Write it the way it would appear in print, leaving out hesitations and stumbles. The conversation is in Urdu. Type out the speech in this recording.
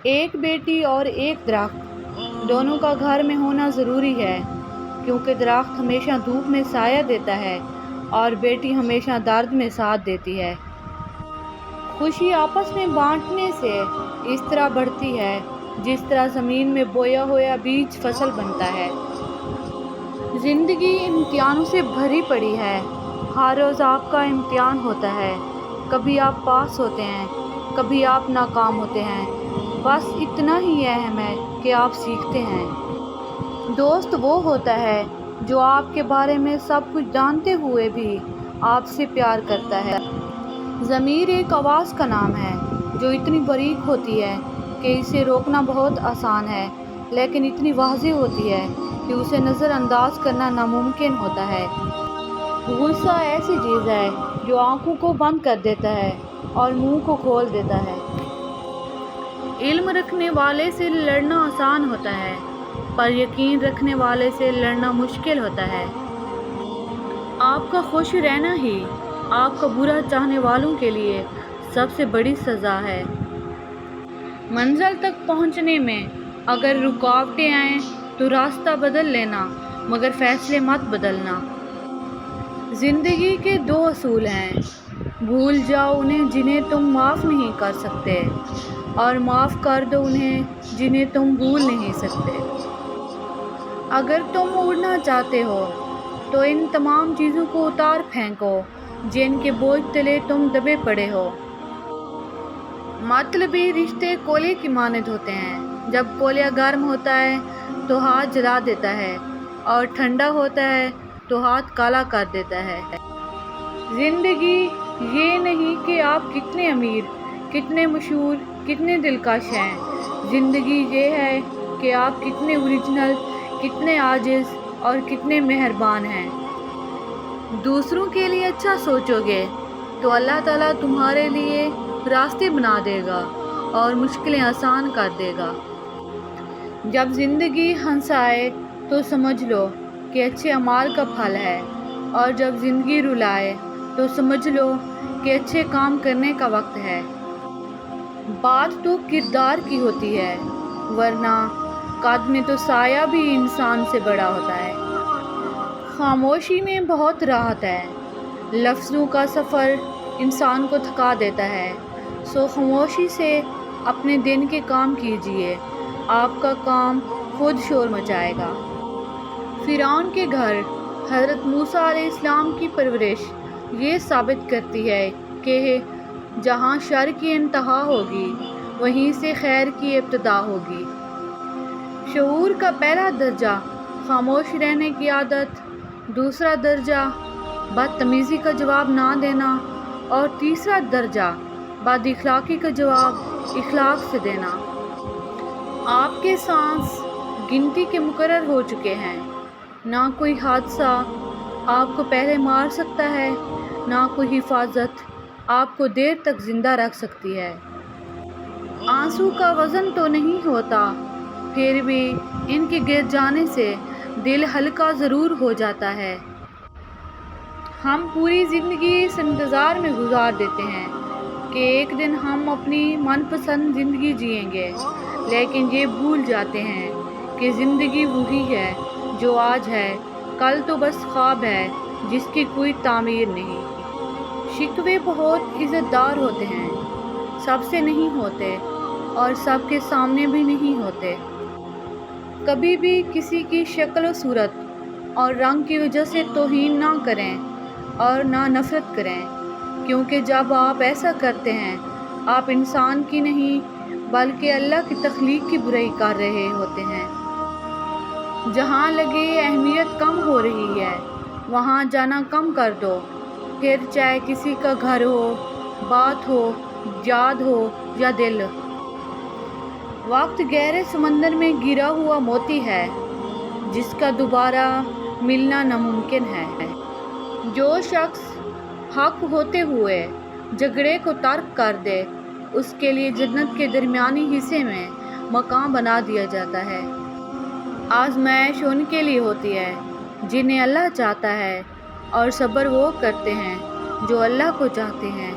ایک بیٹی اور ایک درخت دونوں کا گھر میں ہونا ضروری ہے، کیونکہ درخت ہمیشہ دھوپ میں سایہ دیتا ہے اور بیٹی ہمیشہ درد میں ساتھ دیتی ہے۔ خوشی آپس میں بانٹنے سے اس طرح بڑھتی ہے جس طرح زمین میں بویا ہوا بیج فصل بنتا ہے۔ زندگی امتحانوں سے بھری پڑی ہے۔ ہر روز آپ کا امتحان ہوتا ہے۔ کبھی آپ پاس ہوتے ہیں، کبھی آپ ناکام ہوتے ہیں۔ بس اتنا ہی اہم ہے کہ آپ سیکھتے ہیں۔ دوست وہ ہوتا ہے جو آپ کے بارے میں سب کچھ جانتے ہوئے بھی آپ سے پیار کرتا ہے۔ ضمیر ایک آواز کا نام ہے جو اتنی باریک ہوتی ہے کہ اسے روکنا بہت آسان ہے، لیکن اتنی واضح ہوتی ہے کہ اسے نظر انداز کرنا ناممکن ہوتا ہے۔ غصہ ایسی چیز ہے جو آنکھوں کو بند کر دیتا ہے اور منہ کو کھول دیتا ہے۔ علم رکھنے والے سے لڑنا آسان ہوتا ہے، پر یقین رکھنے والے سے لڑنا مشکل ہوتا ہے۔ آپ کا خوش رہنا ہی آپ کا برا چاہنے والوں کے لیے سب سے بڑی سزا ہے۔ منزل تک پہنچنے میں اگر رکاوٹیں آئیں تو راستہ بدل لینا، مگر فیصلے مت بدلنا۔ زندگی کے دو اصول ہیں: بھول جاؤ انہیں جنہیں تم معاف نہیں کر سکتے، اور معاف کر دو انہیں جنہیں تم بھول نہیں سکتے۔ اگر تم اڑنا چاہتے ہو تو ان تمام چیزوں کو اتار پھینکو جن کے بوجھ تلے تم دبے پڑے ہو۔ مطلبی رشتے کولے کی مانند ہوتے ہیں۔ جب کولیا گرم ہوتا ہے تو ہاتھ جلا دیتا ہے، اور ٹھنڈا ہوتا ہے تو ہاتھ کالا کر دیتا ہے۔ زندگی یہ نہیں کہ آپ کتنے امیر، کتنے مشہور، کتنے دلکش ہیں۔ زندگی یہ ہے کہ آپ کتنے اوریجنل، کتنے عاجز اور کتنے مہربان ہیں۔ دوسروں کے لیے اچھا سوچو گے تو اللہ تعالیٰ تمہارے لیے راستے بنا دے گا اور مشکلیں آسان کر دے گا۔ جب زندگی ہنسائے تو سمجھ لو کہ اچھے اعمال کا پھل ہے، اور جب زندگی رلائے تو سمجھ لو کہ اچھے کام کرنے کا وقت ہے۔ بات تو کردار کی ہوتی ہے، ورنہ قد میں تو سایہ بھی انسان سے بڑا ہوتا ہے۔ خاموشی میں بہت راحت ہے۔ لفظوں کا سفر انسان کو تھکا دیتا ہے، سو خاموشی سے اپنے دن کے کام کیجیے، آپ کا کام خود شور مچائے گا۔ فرعون کے گھر حضرت موسیٰ علیہ السلام کی پرورش یہ ثابت کرتی ہے کہ جہاں شر کی انتہا ہوگی وہیں سے خیر کی ابتدا ہوگی۔ شعور کا پہلا درجہ خاموش رہنے کی عادت، دوسرا درجہ بدتمیزی کا جواب نہ دینا، اور تیسرا درجہ بد اخلاقی کا جواب اخلاق سے دینا۔ آپ کے سانس گنتی کے مقرر ہو چکے ہیں۔ نہ کوئی حادثہ آپ کو پہلے مار سکتا ہے، نہ کوئی حفاظت آپ کو دیر تک زندہ رکھ سکتی ہے۔ آنسو کا وزن تو نہیں ہوتا، پھر بھی ان کے گر جانے سے دل ہلکا ضرور ہو جاتا ہے۔ ہم پوری زندگی اس انتظار میں گزار دیتے ہیں کہ ایک دن ہم اپنی من پسند زندگی جئیں گے، لیکن یہ بھول جاتے ہیں کہ زندگی وہی ہے جو آج ہے، کل تو بس خواب ہے جس کی کوئی تعمیر نہیں۔ شکوے بہت عزت دار ہوتے ہیں، سب سے نہیں ہوتے اور سب کے سامنے بھی نہیں ہوتے۔ کبھی بھی کسی کی شکل و صورت اور رنگ کی وجہ سے توہین نہ کریں اور نہ نفرت کریں، کیونکہ جب آپ ایسا کرتے ہیں آپ انسان کی نہیں بلکہ اللہ کی تخلیق کی برائی کر رہے ہوتے ہیں۔ جہاں لگے اہمیت کم ہو رہی ہے وہاں جانا کم کر دو، پھر چاہے کسی کا گھر ہو، بات ہو، یاد ہو یا دل۔ وقت گہرے سمندر میں گرا ہوا موتی ہے جس کا دوبارہ ملنا ناممکن ہے۔ جو شخص حق ہوتے ہوئے جھگڑے کو ترک کر دے اس کے لیے جنت کے درمیانی حصے میں مقام بنا دیا جاتا ہے۔ آزمائش ان کے لیے ہوتی ہے جنہیں اللہ چاہتا ہے، اور صبر وہ کرتے ہیں جو اللہ کو چاہتے ہیں۔